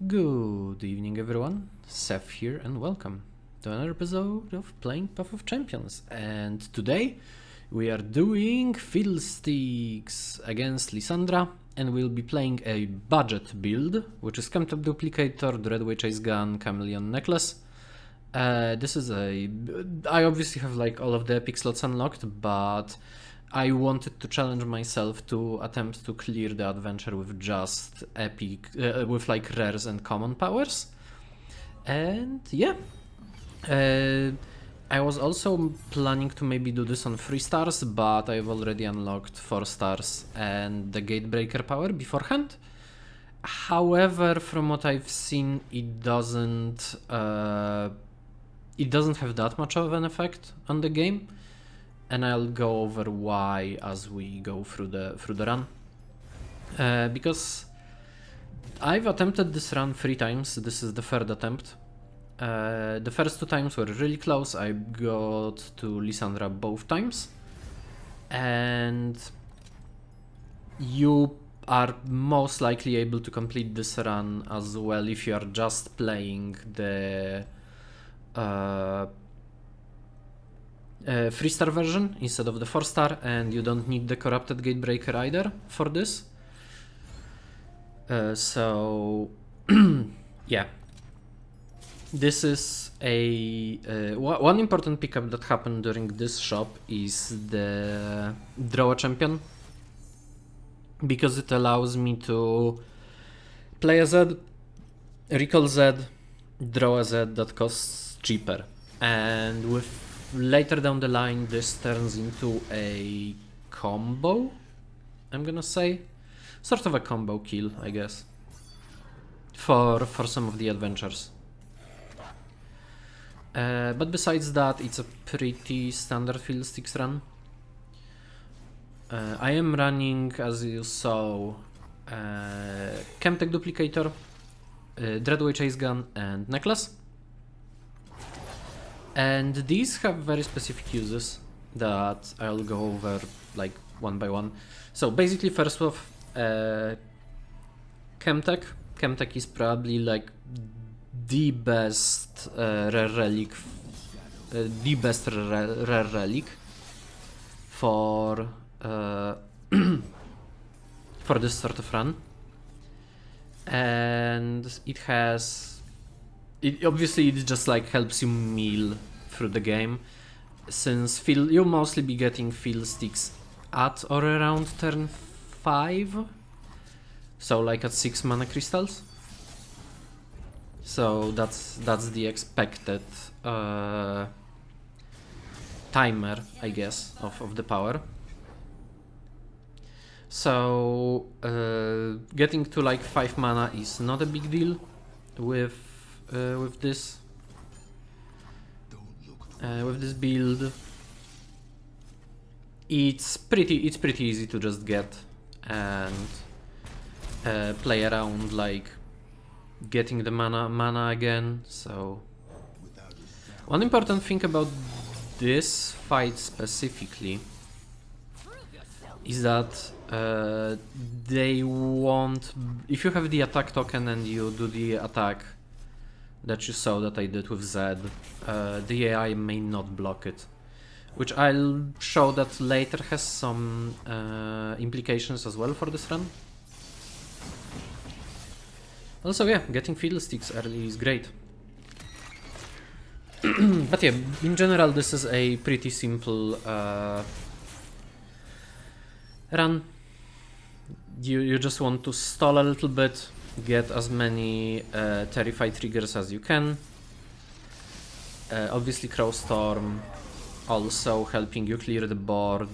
Good evening everyone, Seth here and welcome to another episode of Playing Path of Champions. And today we are doing Budgetsticks against Lissandra, and we'll be playing a budget build, which is Chemtech Duplicator, Dreadway Chase Gun, Chameleon Necklace. I obviously have like all of the epic slots unlocked, but I wanted to challenge myself to attempt to clear the adventure with just epic, with like rares and common powers. And yeah, I was also planning to maybe do this on 3 stars, but I've already unlocked 4 stars and the Gatebreaker power beforehand. However, from what I've seen, it doesn't have that much of an effect on the game. And I'll go over why as we go through the run. Because I've attempted this run 3 times. This is the 3rd attempt. The first 2 times were really close. I got to Lissandra both times. And you are most likely able to complete this run as well if you are just playing the 3-star version instead of the 4-star, and you don't need the corrupted Gatebreaker either for this. So yeah, this is a one important pickup that happened during this shop is the draw a champion, because it allows me to play a Z, recall Z, draw a Z that costs cheaper, and with later down the line this turns into a combo, I'm gonna say. Sort of a combo kill, I guess, for some of the adventures. But besides that, it's a pretty standard Budgetsticks run. I am running, as you saw, Chemtech Duplicator, Dreadway Chase Gun and Necklace. And these have very specific uses that I'll go over like one by one. So basically, first off, Chemtech. Chemtech is probably like the best rare relic, rare relic for for this sort of run. And it obviously it just like helps you mill through the game, since you'll mostly be getting Budgetsticks at or around turn 5, so like at 6 mana crystals. So that's the expected timer, I guess, of the power. So getting to like 5 mana is not a big deal with this build. It's pretty easy to just get and play around like getting the mana again. So one important thing about this fight specifically is that they won't, if you have the attack token and you do the attack that you saw that I did with Z, the AI may not block it, which I'll show that later has some implications as well for this run. Also, yeah, getting Budgetsticks early is great. But yeah, in general, this is a pretty simple run. You just want to stall a little bit, get as many Terrify triggers as you can. Obviously, Crowstorm also helping you clear the board,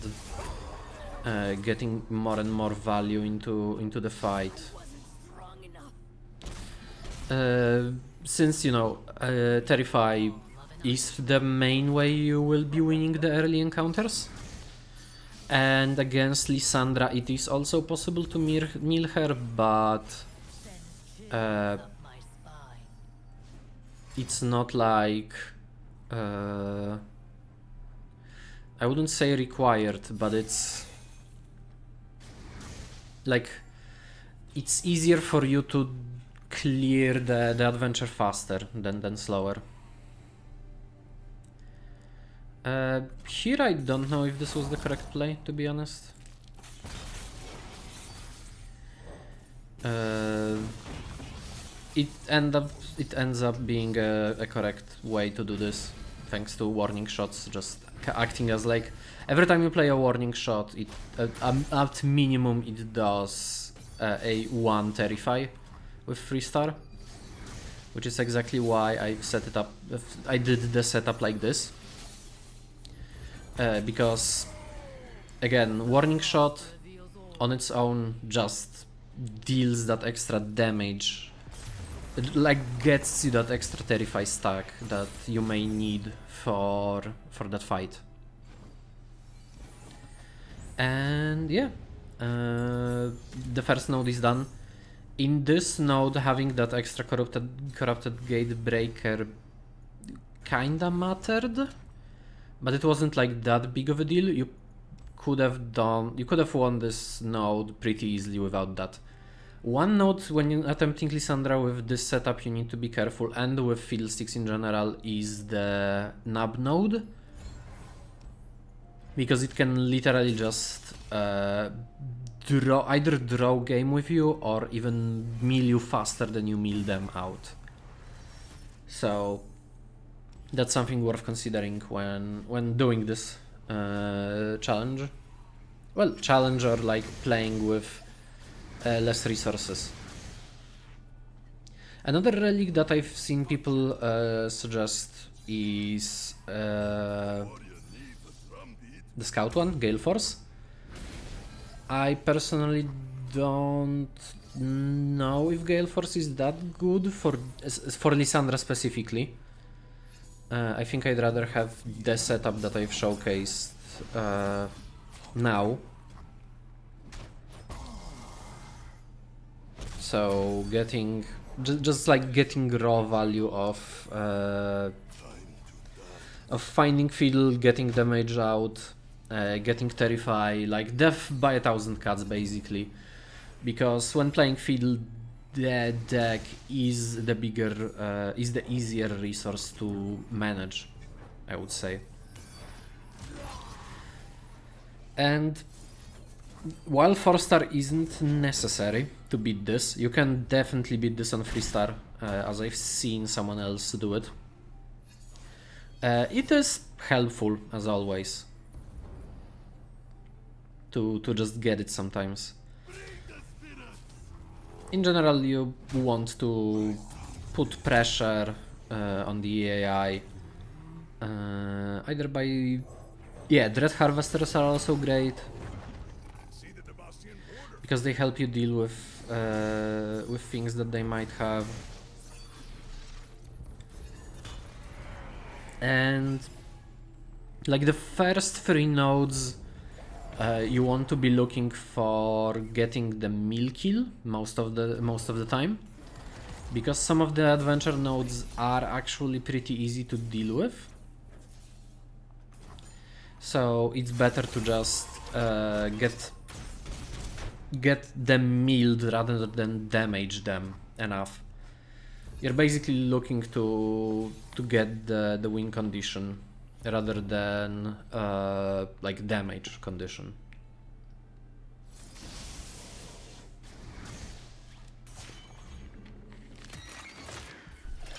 getting more and more value into the fight. Since, you know, Terrify is the main way you will be winning the early encounters. And against Lissandra it is also possible to mill her, but it's not like I wouldn't say required, but it's like it's easier for you to clear the adventure faster than slower. Here I don't know if this was the correct play, to be honest. It ends up being a correct way to do this, thanks to warning shots just acting as like every time you play a warning shot, it at minimum it does a 1 terrify with 3-star, which is exactly why I set it up. I did the setup like this. Because again, warning shot on its own just deals that extra damage. It like gets you that extra terrify stack that you may need for that fight. And yeah, the first node is done. In this node, having that extra corrupted gate breaker kinda mattered. But it wasn't like that big of a deal. You could have won this node pretty easily without that. One note when you're attempting Lissandra with this setup you need to be careful, and with Fiddlesticks in general, is the nab node. Because it can literally just either draw game with you or even mill you faster than you mill them out. So that's something worth considering when doing this challenge. Well, challenge or like playing with less resources. Another relic that I've seen people suggest is the scout one, Gale Force. I personally don't know if Gale Force is that good for Lissandra specifically. I think I'd rather have the setup that I've showcased now. So getting just like getting raw value of finding fiddle, getting damage out, getting terrify, like death by 1,000 cuts basically. Because when playing fiddle, the deck is the bigger, is the easier resource to manage, I would say. And while 4-star isn't necessary to beat this, you can definitely beat this on 3-star, as I've seen someone else do it. It is helpful, as always, to just get it sometimes. In general, you want to put pressure on the AI, either by... Yeah, Dread Harvesters are also great, because they help you deal with things that they might have. And like the first 3 nodes, you want to be looking for getting the mill kill most of the time, because some of the adventure nodes are actually pretty easy to deal with. So it's better to just get them milled rather than damage them enough. You're basically looking to get the win condition rather than like damage condition.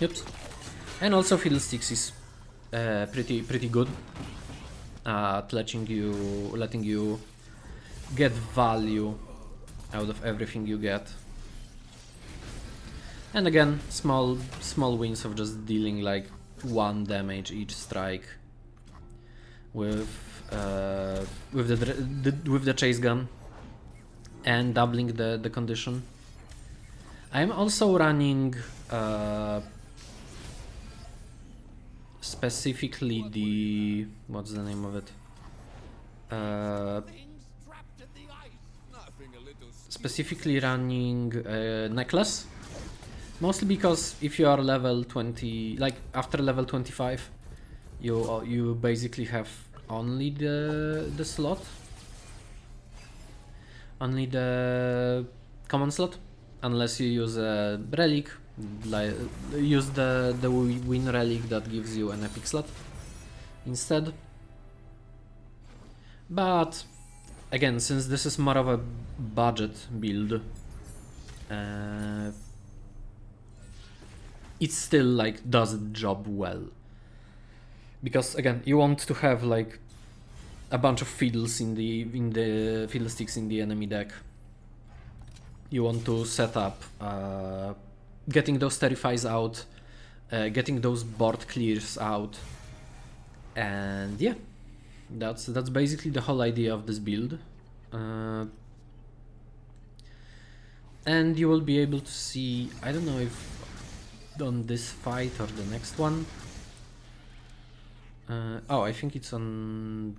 Yep. And also Fiddlesticks is pretty good at letting you get value out of everything you get. And again, small wins of just dealing like 1 damage each strike with the chase gun and doubling the condition. I'm also running specifically the... what's the name of it? Specifically running necklace. Mostly because if you are level 20, like after level 25, you basically have only the slot, only the common slot, unless you use a relic, like use the win relic that gives you an epic slot instead. But again, since this is more of a budget build, it still like does the job well. Because again, you want to have like a bunch of fiddles in the fiddlesticks in the enemy deck. You want to set up getting those terrifies out, getting those board clears out, and yeah, that's basically the whole idea of this build. And you will be able to see, I don't know if on this fight or the next one. Oh, I think it's on.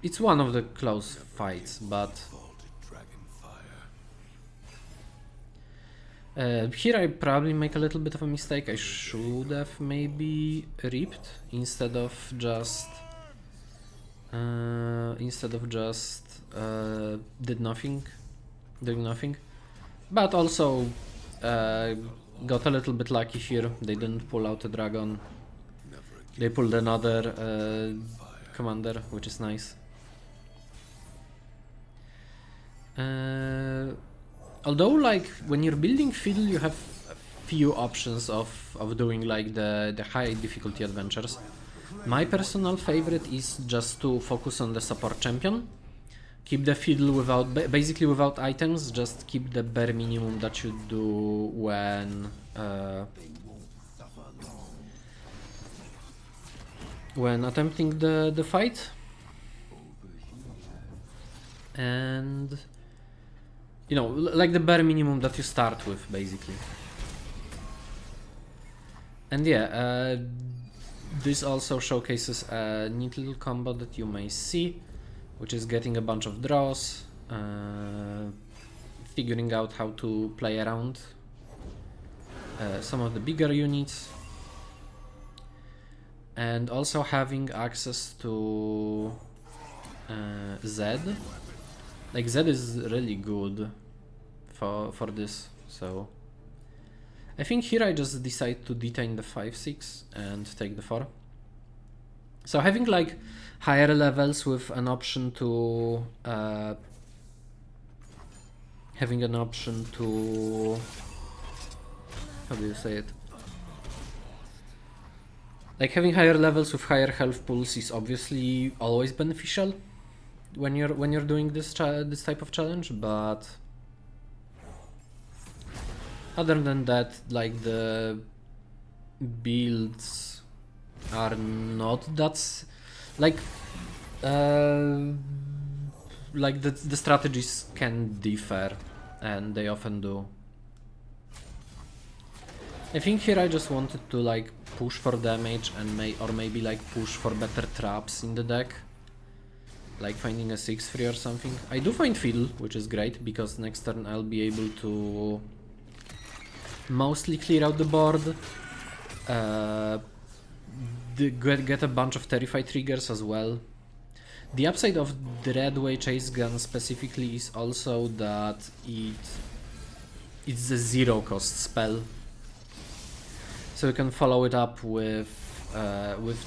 It's one of the close fights, but here I probably make a little bit of a mistake. I should have maybe ripped instead of just doing nothing. But also got a little bit lucky here. They didn't pull out a dragon. They pulled another commander, which is nice. Although, like, when you're building Fiddle, you have a few options of doing like the high difficulty adventures. My personal favorite is just to focus on the support champion. Keep the Fiddle basically without items, just keep the bare minimum that you do when attempting the fight. And you know, like the bare minimum that you start with, basically. And yeah, this also showcases a neat little combo that you may see, which is getting a bunch of draws, figuring out how to play around some of the bigger units, and also having access to Z. Like, Z is really good for this, so I think here I just decide to detain the 5/6 and take the 4. So having like higher levels with an option to how do you say it? Like having higher levels with higher health pools is obviously always beneficial when you're doing this type of challenge, but other than that, like, the builds are not that like the strategies can differ, and they often do. I think here I just wanted to like push for damage and maybe like push for better traps in the deck, like finding a 6/3 or something. I do find Fiddle, which is great because next turn I'll be able to mostly clear out the board, get a bunch of Terrify triggers as well. The upside of Dreadway Chase Gun specifically is also that it's a 0 cost spell, so you can follow it up with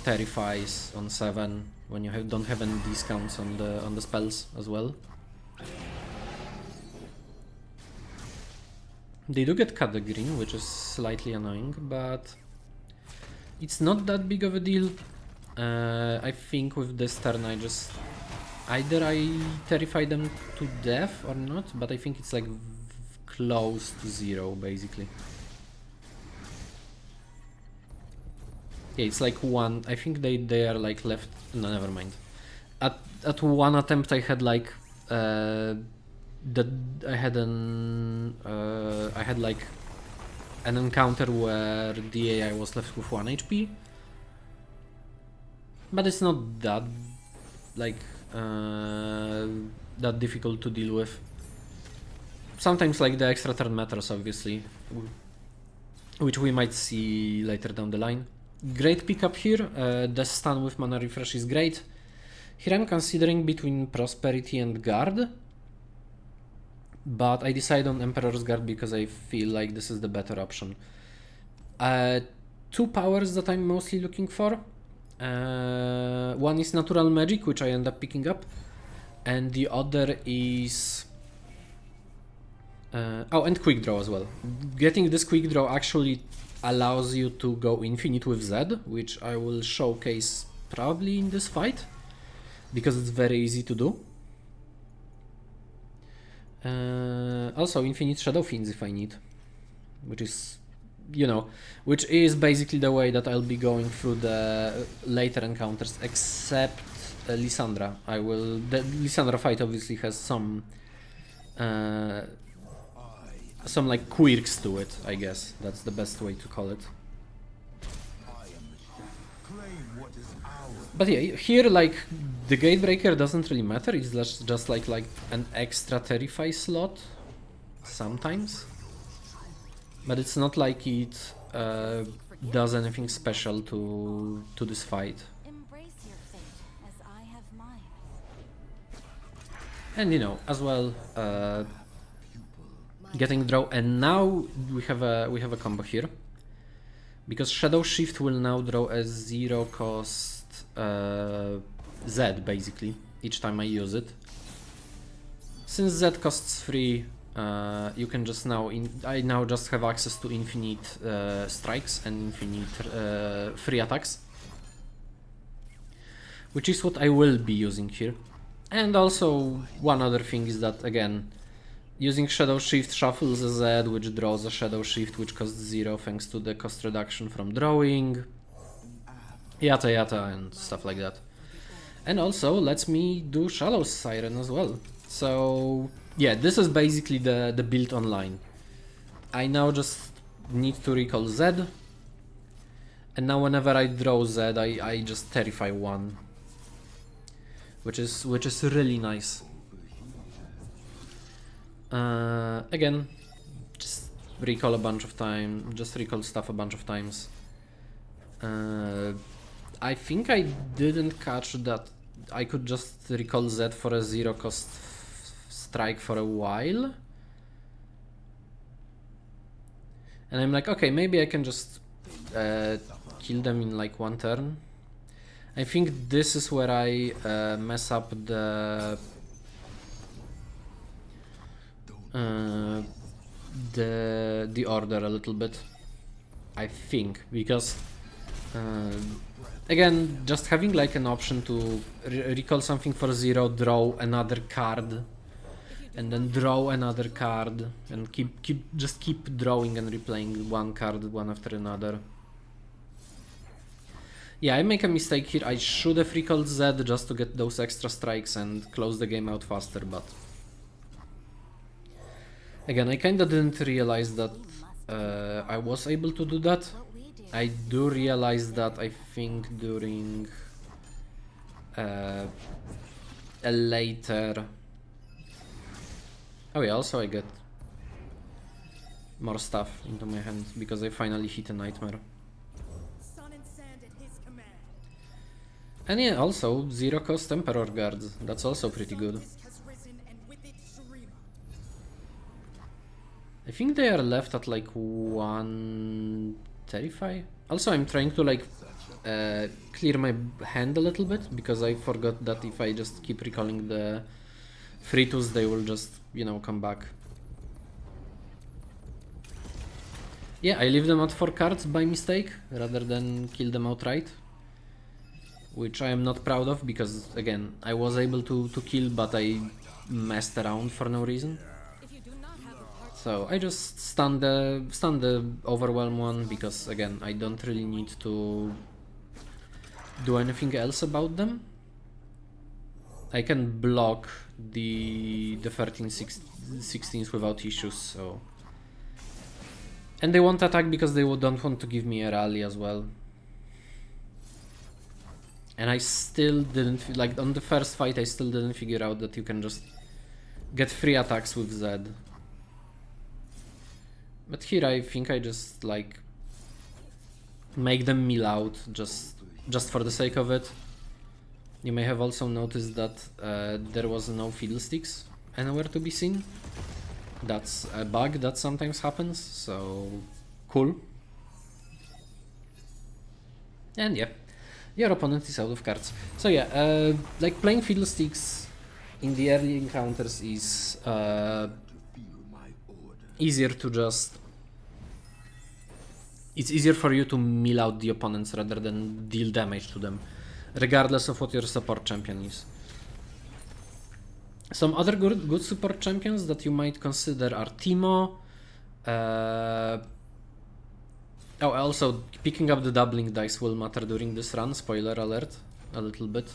Terrifies on 7 when you don't have any discounts on the spells as well. They do get cut the green, which is slightly annoying, but it's not that big of a deal. I think with this turn I just either I terrify them to death or not, but I think it's like close to 0 basically. Yeah, it's like 1. I think they are like left. No, never mind. At one attempt I had like I had like an encounter where the AI was left with 1 HP, but it's not that like that difficult to deal with. Sometimes like the extra turn matters, obviously, which we might see later down the line. Great pickup here. The stun with mana refresh is great. Here I'm considering between Prosperity and Guard. but I decided on Emperor's Guard because I feel like this is the better option. Two powers that I'm mostly looking for. One is Natural Magic, which I end up picking up, and the other is... oh, and Quick Draw as well. Getting this Quick Draw actually allows you to go infinite with Z, which I will showcase probably in this fight, because it's very easy to do. Also Infinite Shadow Fiends if I need, which is, you know, which is basically the way that I'll be going through the later encounters, except Lissandra. The Lissandra fight obviously has some like quirks to it, I guess. That's the best way to call it. But yeah, here like the Gatebreaker doesn't really matter. It's just like an extra Terrify slot sometimes, but it's not like it does anything special to this fight. And you know, as well, getting draw, and now we have a combo here, because Shadow Shift will now draw a 0 cost Z basically each time I use it. Since Z costs 3, you can just I now just have access to infinite strikes and infinite free attacks, which is what I will be using here. And also one other thing is that, again, using Shadow Shift shuffles a Z, which draws a Shadow Shift which costs 0 thanks to the cost reduction from drawing, yata yata and stuff like that. And also lets me do Shallow Siren as well. So yeah, this is basically the build online. I now just need to recall Z, and now whenever I draw Z, I just Terrify 1, which is really nice. Again, just recall a bunch of time, just recall stuff a bunch of times. I think I didn't catch that I could just recall Z for a 0 cost strike for a while. And I'm like, okay, maybe I can just kill them in like one turn. I think this is where I mess up the order a little bit, I think, because again, just having like an option to recall something for 0, draw another card, and then draw another card, and keep drawing and replaying one card one after another. Yeah, I make a mistake here. I should have recalled Z just to get those extra strikes and close the game out faster, but again, I kinda didn't realize that I was able to do that. I do realize that, I think, during a later... Oh yeah, also I get more stuff into my hand because I finally hit a Nightmare. And yeah, also 0 cost Emperor Guards, that's also pretty good. I think they are left at like 1 Terrify. Also, I'm trying to like clear my hand a little bit, because I forgot that if I just keep recalling the 3/2s, they will just, you know, come back. Yeah, I leave them at 4 cards by mistake, rather than kill them outright. Which I am not proud of, because, again, I was able to kill, but I messed around for no reason. So I just stun the Overwhelm one, because again, I don't really need to do anything else about them. I can block the 13/16s without issues, so... And they won't attack because they don't want to give me a rally as well. And I still didn't, like on the first fight, I still didn't figure out that you can just get free attacks with Z. But here I think I just like make them mill out just for the sake of it. You may have also noticed that there was no Fiddlesticks anywhere to be seen. That's a bug that sometimes happens, so cool. And yeah, your opponent is out of cards. So yeah, like playing Fiddlesticks in the early encounters is easier to just... It's easier for you to mill out the opponents rather than deal damage to them, regardless of what your support champion is. Some other good support champions that you might consider are Teemo. Oh, also picking up the doubling dice will matter during this run, spoiler alert, a little bit.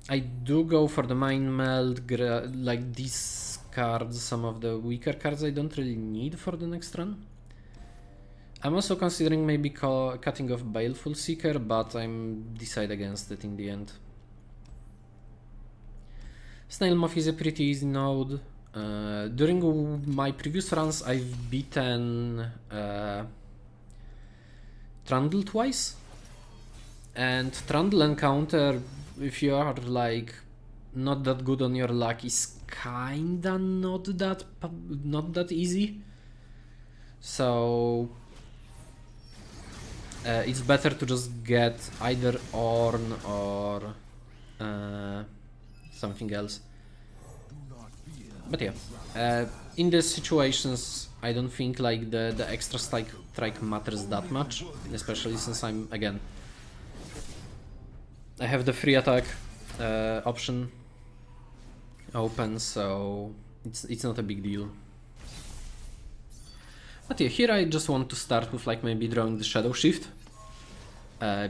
I do go for the Mind Meld, like these cards, some of the weaker cards I don't really need for the next run. I'm also considering maybe cutting off Baleful Seeker, but I'm decide against it in the end. Snail Moth is a pretty easy node. During my previous runs, I've beaten Trundle twice. And Trundle encounter, if you are like not that good on your luck, is kinda not that easy. So it's better to just get either Ornn or something else. But yeah, in these situations, I don't think like the extra strike matters that much, especially since I'm, again, I have the free attack option open, so it's not a big deal. But yeah, here I just want to start with like maybe drawing the Shadow Shift,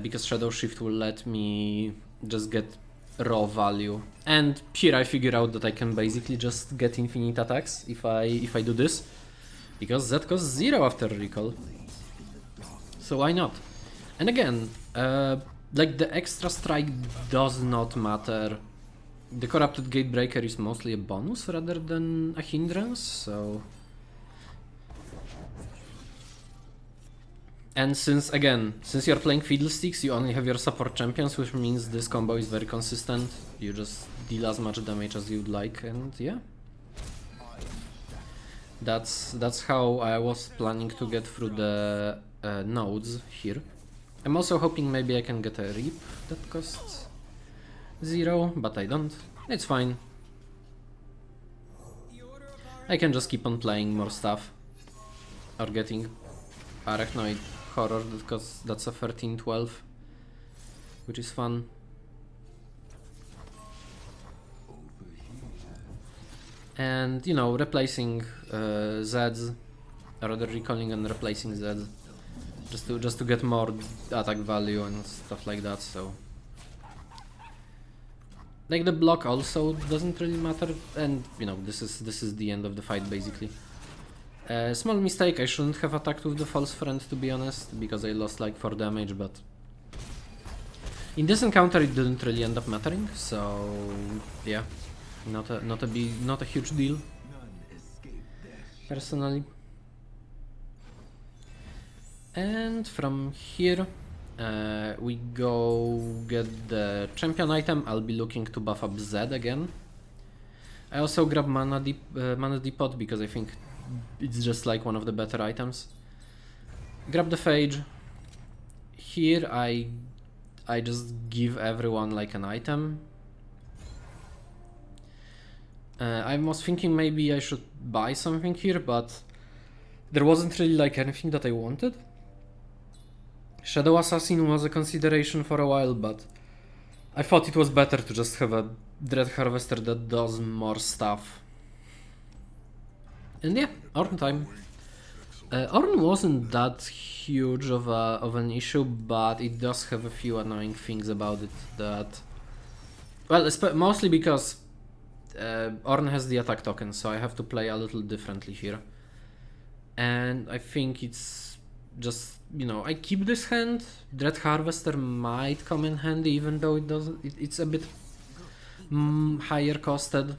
because Shadow Shift will let me just get raw value, and here I figure out that I can basically just get infinite attacks if I do this, because that costs 0 after recall, so why not? And again, like the extra strike does not matter. The Corrupted Gatebreaker is mostly a bonus rather than a hindrance, so... And since you're playing Fiddlesticks, you only have your support champions, which means this combo is very consistent. You just deal as much damage as you'd like, and yeah. That's how I was planning to get through the nodes here. I'm also hoping maybe I can get a Reap that costs 0, but I don't. It's fine. I can just keep on playing more stuff. Or getting Arachnoid Horror, because that's a 13-12, which is fun. And, you know, replacing Zeds, or rather recalling and replacing Zeds, just to get more attack value and stuff like that, so... Like the block also doesn't really matter, and, you know, this is the end of the fight, basically. Small mistake, I shouldn't have attacked with the false friend, to be honest, because I lost like 4 damage, but in this encounter it didn't really end up mattering, so yeah, not a huge deal, personally. And from here we go get the champion item. I'll be looking to buff up Zed again. I also grab Mana Depot because I think it's just like one of the better items. Grab the Phage. Here I just give everyone like an item. I was thinking maybe I should buy something here, but there wasn't really like anything that I wanted. Shadow Assassin was a consideration for a while, but I thought it was better to just have a Dread Harvester that does more stuff. And yeah, Ornn time. Ornn wasn't that huge of an issue, but it does have a few annoying things about it that... Well, mostly because Ornn has the attack token, so I have to play a little differently here. And I think it's just, you know, I keep this hand. Dread Harvester might come in handy, even though it's a bit higher costed.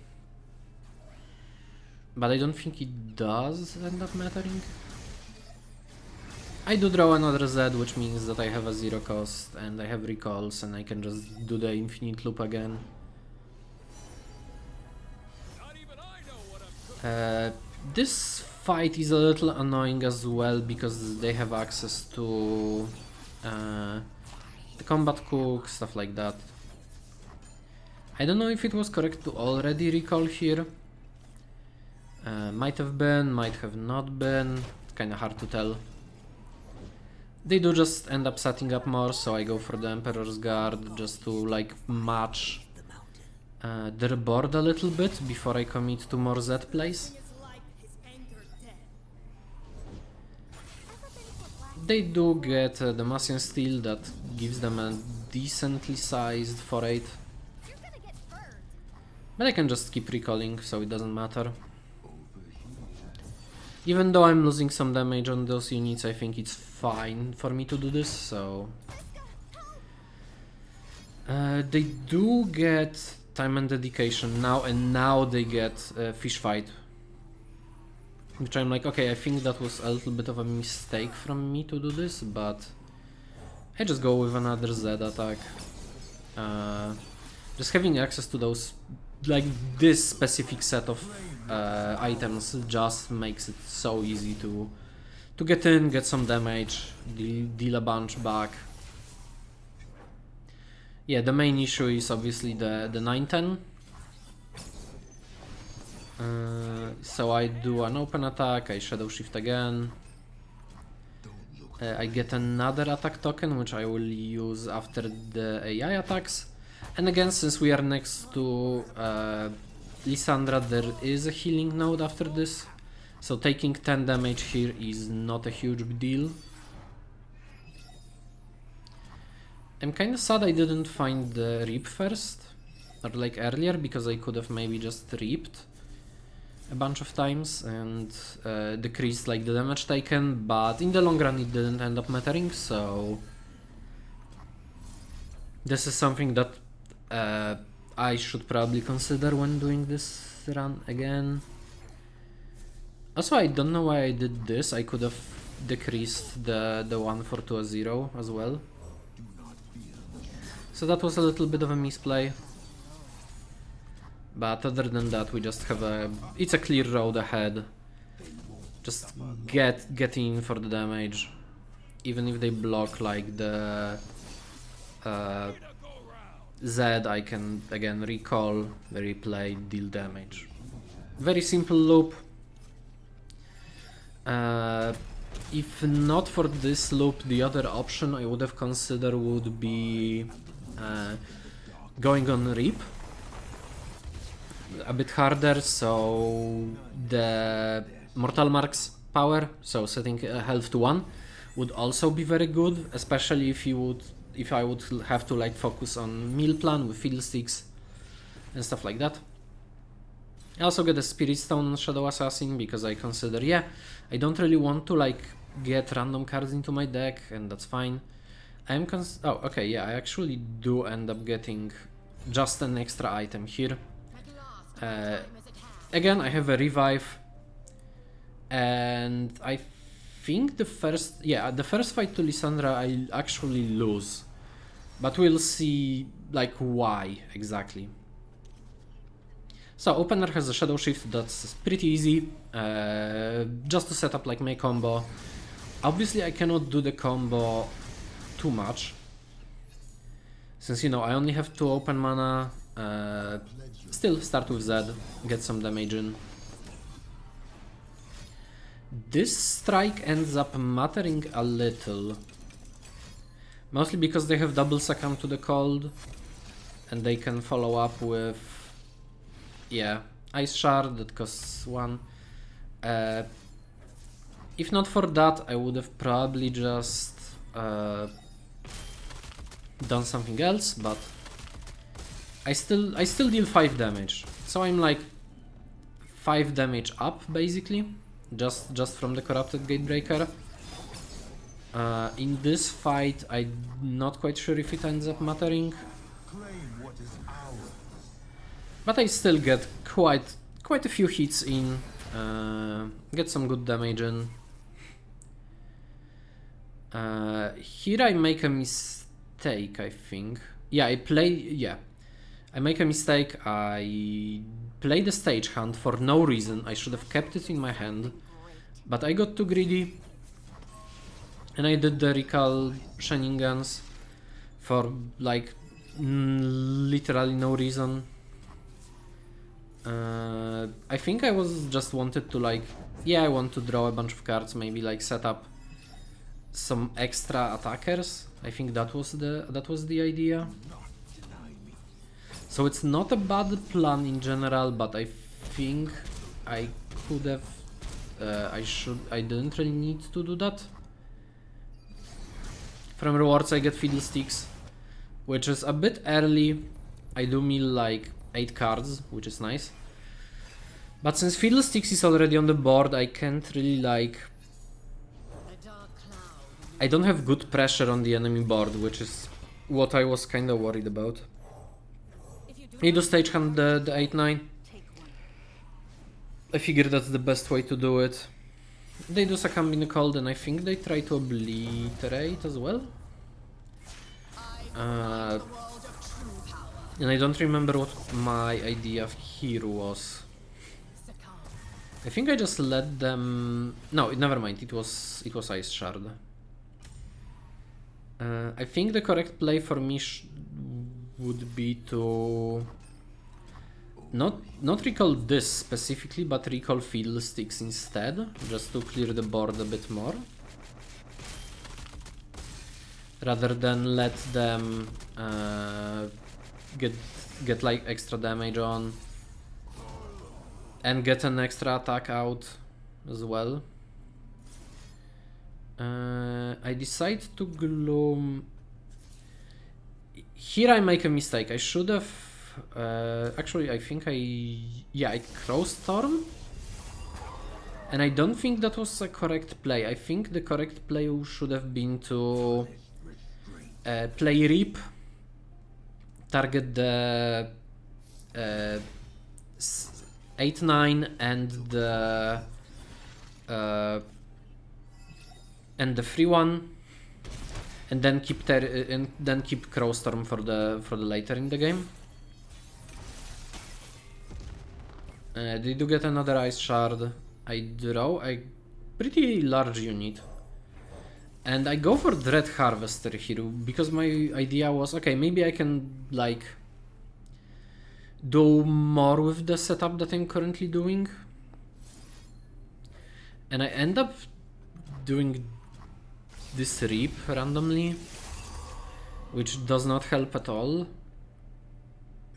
But I don't think it does end up mattering. I do draw another Z, which means that I have a 0 cost and I have recalls and I can just do the infinite loop again. This fight is a little annoying as well because they have access to the combat cook, stuff like that. I don't know if it was correct to already recall here. Might have been, might have not been. Kinda hard to tell. They do just end up setting up more, so I go for the Emperor's Guard just to like match their board a little bit before I commit to more Z plays. They do get the Demacian Steel that gives them a decently sized 4/8. But I can just keep recalling, so it doesn't matter. Even though I'm losing some damage on those units, I think it's fine for me to do this, so... they do get time and dedication now, and now they get fish fight. Which I'm like, okay, I think that was a little bit of a mistake from me to do this, but... I just go with another Z attack. Just having access to those, like this specific set of items just makes it so easy to get in, get some damage, deal a bunch back. Yeah, the main issue is obviously the 9-10. So I do an open attack, I shadow shift again. I get another attack token, which I will use after the AI attacks. And again, since we are next to Lissandra, there is a healing node after this. So taking 10 damage here is not a huge deal. I'm kinda sad I didn't find the Reap first, or like earlier, because I could have maybe just reaped a bunch of times and decreased like the damage taken, but in the long run it didn't end up mattering, so this is something that I should probably consider when doing this run again. Also, I don't know why I did this. I could have decreased the 1 for to a 0 as well. So that was a little bit of a misplay. But other than that, we just have it's a clear road ahead. Just get in for the damage. Even if they block like the Z, I can again recall, replay, deal damage. Very simple loop. If not for this loop, the other option I would have considered would be going on Reap. A bit harder, so the Mortal Mark's power, so setting health to 1, would also be very good, especially if I would have to like focus on meal plan with Fiddlesticks and stuff like that. I also get a Spirit Stone on Shadow Assassin because I consider, yeah, I don't really want to like get random cards into my deck, and that's fine. Oh, okay, yeah, I actually do end up getting just an extra item here. Again, I have a revive, and I think the first fight to Lissandra I actually lose, but we'll see like why exactly. So opener has a shadow shift that's pretty easy, just to set up like my combo. Obviously I cannot do the combo too much, since you know I only have 2 open mana. Still start with Z, get some damage in. This strike ends up mattering a little, mostly because they have double succumb to the cold, and they can follow up with, yeah, Ice Shard that costs 1. If not for that, I would have probably just done something else, but I still deal 5 damage, so I'm like 5 damage up basically, just from the corrupted Gatebreaker. In this fight, I'm not quite sure if it ends up mattering, but I still get quite a few hits in, get some good damage in. Here I make a mistake, I think. Yeah, I make a mistake. I play the stage hand for no reason. I should have kept it in my hand, but I got too greedy and I did the recall shenanigans for like literally no reason. I think I was just wanted to like, yeah, I want to draw a bunch of cards, maybe like set up some extra attackers. I think that was the idea. So it's not a bad plan in general, but I think I could have, I didn't really need to do that. From rewards I get Fiddlesticks, which is a bit early. I do mill like 8 cards, which is nice. But since Fiddlesticks is already on the board, I can't really like... I don't have good pressure on the enemy board, which is what I was kinda worried about. I do stage hand the 8-9. I figure that's the best way to do it. They do succumb in the cold, and I think they try to obliterate as well. And I don't remember what my idea of here was. I think I just let them... No, never mind, it was Ice Shard. I think the correct play for me would be to... Not recall this specifically, but recall Fiddlesticks instead, just to clear the board a bit more. Rather than let them get like extra damage on and get an extra attack out as well. I decide to Gloom. Here I make a mistake. I should have actually I think I Crow Storm, and I don't think that was a correct play. I think the correct play should have been to play Reap, target the 8-9 and the 3-1, and then keep Crow Storm for the later in the game. They do get another Ice Shard. I draw a pretty large unit. And I go for Dread Harvester here, because my idea was, okay, maybe I can, like, do more with the setup that I'm currently doing. And I end up doing this Reap randomly, which does not help at all.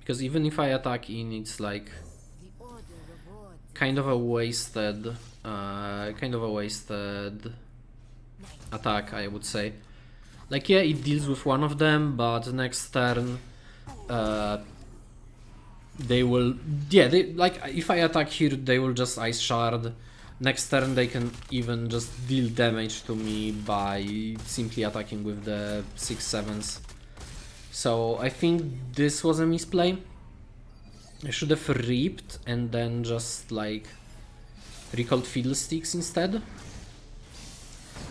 Because even if I attack in, it's like kind of a wasted attack, I would say. Like, yeah, it deals with one of them, but next turn they will, yeah, like, if I attack here, they will just Ice Shard. Next turn they can even just deal damage to me by simply attacking with the 6/7s. So I think this was a misplay. I should have Reaped and then just like recalled Fiddlesticks instead.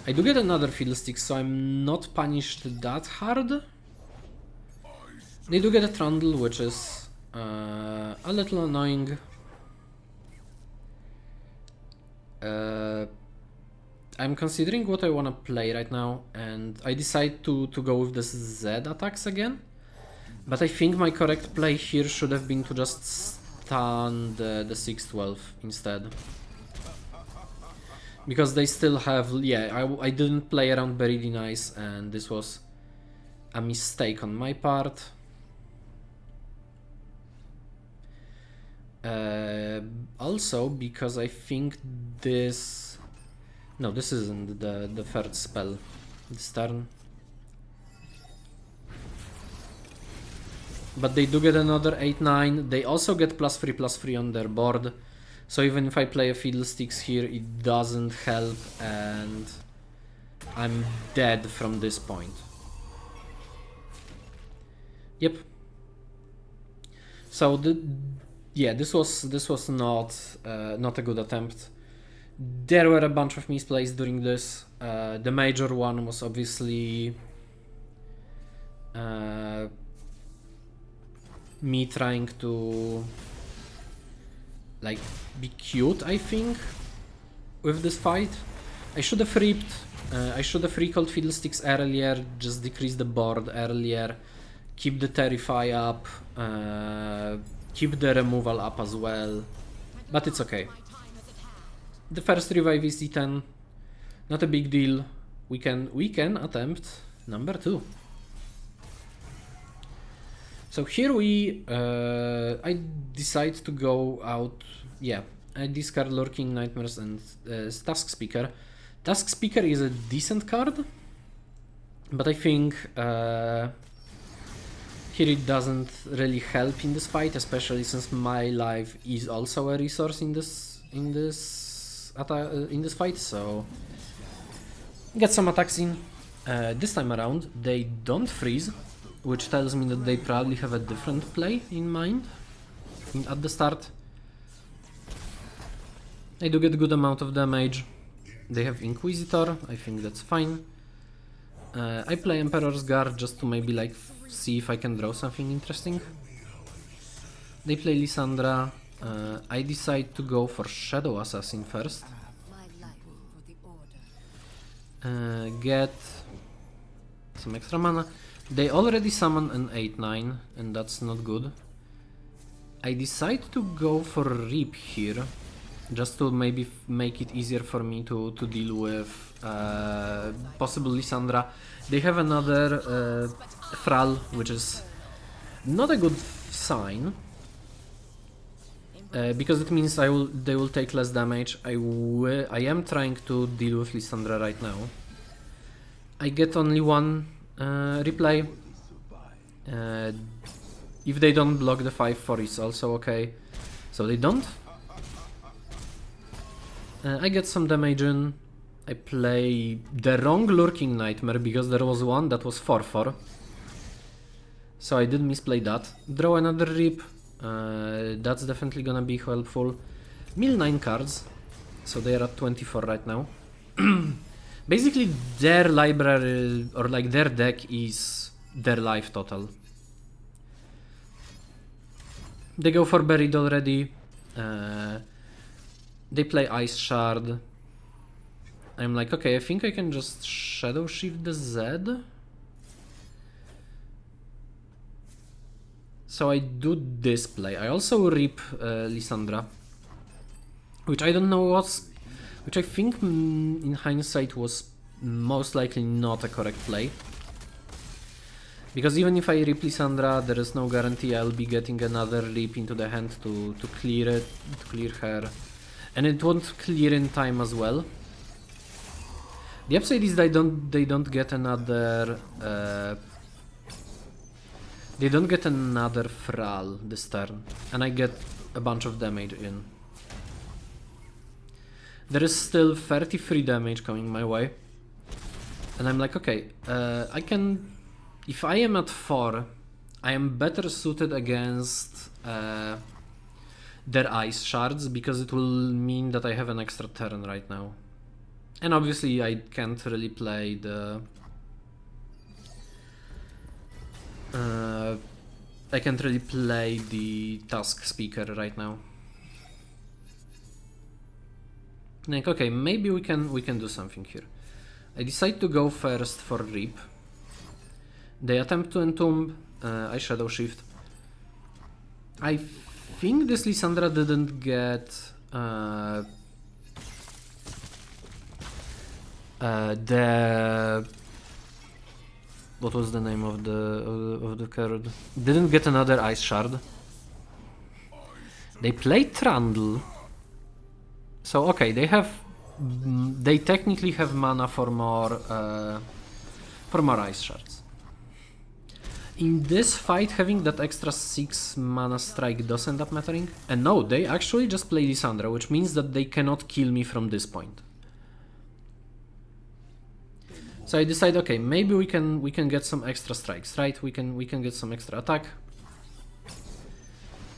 I do get another Fiddlesticks, so I'm not punished that hard. They do get a Trundle, which is a little annoying. I'm considering what I want to play right now, and I decide to go with the Z attacks again. But I think my correct play here should have been to just stun the 6-12 instead. Because they still have, yeah, I didn't play around very nice, and this was a mistake on my part. Also because I think this... No, this isn't the third spell this turn. But they do get another 8-9. They also get +3/+3 on their board. So even if I play a Fiddlesticks here, it doesn't help, and I'm dead from this point. Yep. So yeah, this was not a good attempt. There were a bunch of misplays during this. The major one was obviously me trying to like be cute, I think, with this fight. I should have ripped. I should have recalled Fiddlesticks earlier, just decrease the board earlier, keep the Terrify up, keep the removal up as well, but it's okay. The first revive is eaten, not a big deal. We can attempt number 2. So here I decide to go out. Yeah, I discard Lurking Nightmares and Task Speaker. Task Speaker is a decent card, but I think here it doesn't really help in this fight, especially since my life is also a resource in this fight. So get some attacks in. This time around they don't freeze, which tells me that they probably have a different play in mind at the start. I do get a good amount of damage. They have Inquisitor, I think that's fine. I play Emperor's Guard just to maybe like see if I can draw something interesting. They play Lissandra. I decide to go for Shadow Assassin first. Get some extra mana. They already summon an 8/9 and that's not good. I decide to go for Reap here, just to maybe make it easier for me to deal with possible Lissandra. They have another Thrall, which is not a good sign, because it means they will take less damage. I am trying to deal with Lissandra right now. I get only one replay. If they don't block the 5/4, it's also okay. So they don't. I get some damage in. I play the wrong Lurking Nightmare because there was one that was 4/4. So I did misplay that. Draw another Rip. That's definitely gonna be helpful. Mill 9 cards. So they are at 24 right now. Basically their library, or like their deck, is their life total. They go for Buried already. They play Ice Shard. I'm like, okay, I think I can just Shadow Shift the Z. So I do this play. I also rip Lissandra, which I don't know which I think in hindsight was most likely not a correct play. Because even if I rip Lissandra, there is no guarantee I'll be getting another rip into the hand to clear it, to clear her. And it won't clear in time as well. The upside is they don't get another Thrall this turn, and I get a bunch of damage in. There is still 33 damage coming my way, and I'm like, okay, I can. If I am at 4, I am better suited against their Ice Shards, because it will mean that I have an extra turn right now. And obviously I can't really play the... I can't really play the Task Speaker right now. Like, okay, maybe we can do something here. I decide to go first for Reap. They attempt to Entomb, I Shadow Shift. I think this Lissandra didn't get what was the name of the card? Didn't get another Ice Shard. They play Trundle. So okay, they technically have mana for more Ice Shards. In this fight, having that extra 6 mana strike does end up mattering. And no, they actually just play Lissandra, which means that they cannot kill me from this point. So I decide, okay, maybe we can get some extra strikes, right? We can get some extra attack.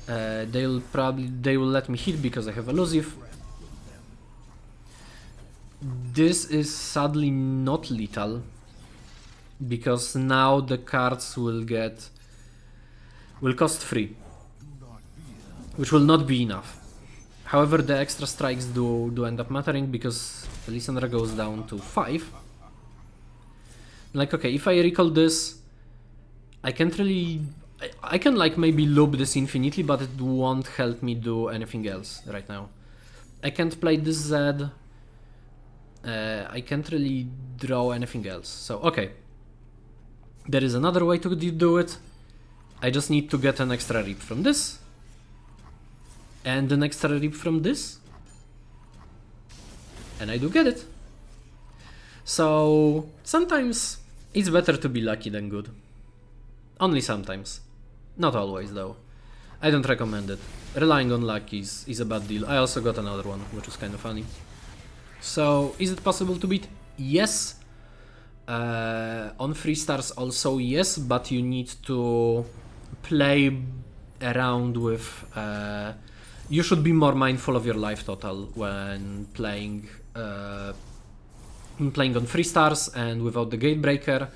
They will let me hit because I have elusive. This is sadly not lethal, because now the cards will get will cost 3, which will not be enough. However, the extra strikes do end up mattering because Lissandra goes down to 5. Like, okay, if I recall this, I can't really... I can like maybe loop this infinitely, but it won't help me do anything else right now. I can't play this Z. I can't really draw anything else. So, okay. There is another way to do it. I just need to get an extra rip from this. And an extra rip from this. And I do get it. So, sometimes it's better to be lucky than good. Only sometimes. Not always, though. I don't recommend it. Relying on luck is a bad deal. I also got another one, which was kind of funny. So, is it possible to beat? Yes. On 3 stars also yes, but you need to play around with... you should be more mindful of your life total when playing on 3 stars and without the Gatebreaker.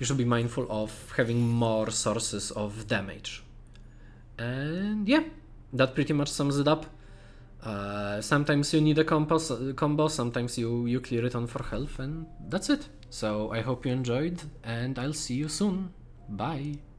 You should be mindful of having more sources of damage. And yeah, that pretty much sums it up. Sometimes you need a combo, sometimes you clear it on for health, and that's it. So I hope you enjoyed, and I'll see you soon. Bye!